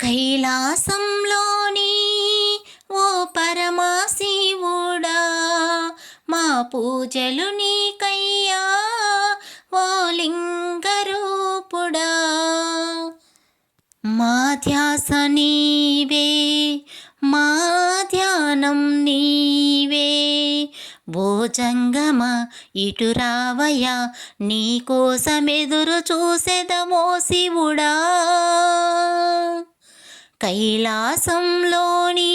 కైలాసంలోని ఓ పరమశివుడా, మా పూజలు నీకయ్యా ఓ లింగరూపుడా. మా ధ్యాస నీవే, మా ధ్యానం నీవే, ఓ జంగమ ఇటు రావయ్యా, నీకోసమెదురు చూసెదమో శివుడా. కైలాసంలోని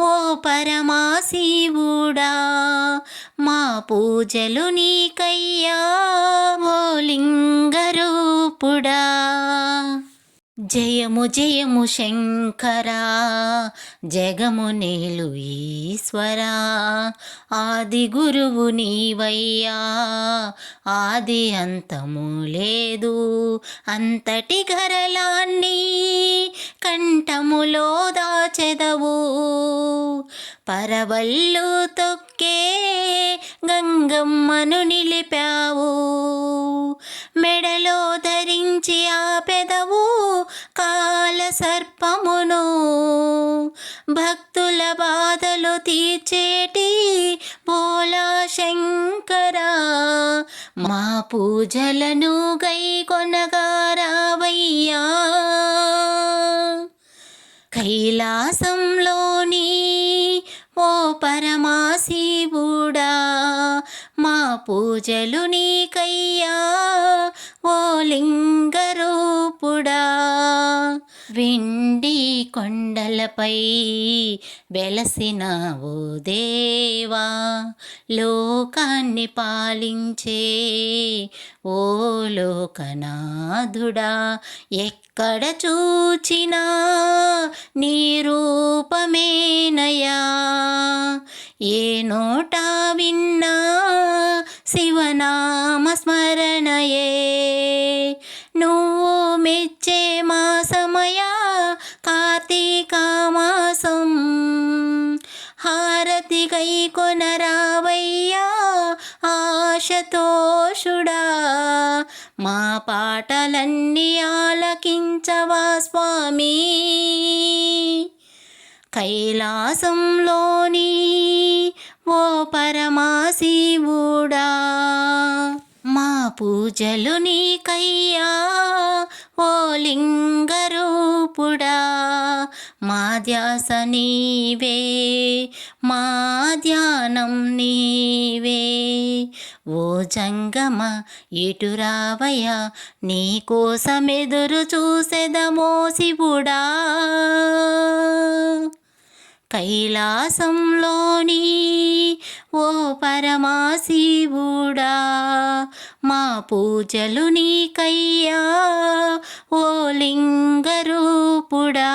ఓ పరమశివుడా, మా పూజలు నీకయ్యా ఓ లింగరూపుడా. జయము జయము శంకరా, జగము నేలు ఈశ్వరా, ఆది గురువు నీవయ్యా, ఆది అంతము లేదు, అంతటి గరళాన్ని కంఠములో దాచెదవు, పరవళ్ళు తొక్కే గంగమ్మను నిలిపావు, మెడలో ధరించి ఆపెదవు కాల సర్పమును, భక్తుల బాధలు తీర్చేటి భోలా శంకరా, మా పూజలను గైకొనగా రావయ్యా. కైలాసంలోని ఓ పరమశివుడా, మా పూజలు నీకయ్యా ఓ లింగరూపుడా. వెండి కొండలపై వెలసిన ఓ దేవా, లోకాన్ని పాలించే ఓ లోకనాథుడా, ఎక్కడ చూచినా నీ రూపమేనయా, ఏ నోట విన్నా శివనామ స్మరణయే, నువ్వు మెచ్చే మాసమయా కార్తీక మాసం, హారతి గైకొనరావయ్యా ఆశతోషుడా, మా పాటలన్నీ ఆలకించవా స్వామి. కైలాసంలోని ఓ పరమశివుడా, మా పూజలు నీకయ్యా ఓ లింగరూపుడా. మా ధ్యాస నీవే, మా ధ్యానం నీవే, ఓ జంగమ ఇటు రావయ్యా, నీకోసమెదురు చూసెదమో శివుడా. కైలాసంలోని ఓ పరమశివుడా, మా పూజలు నీకయ్యా ఓ లింగరూపుడా.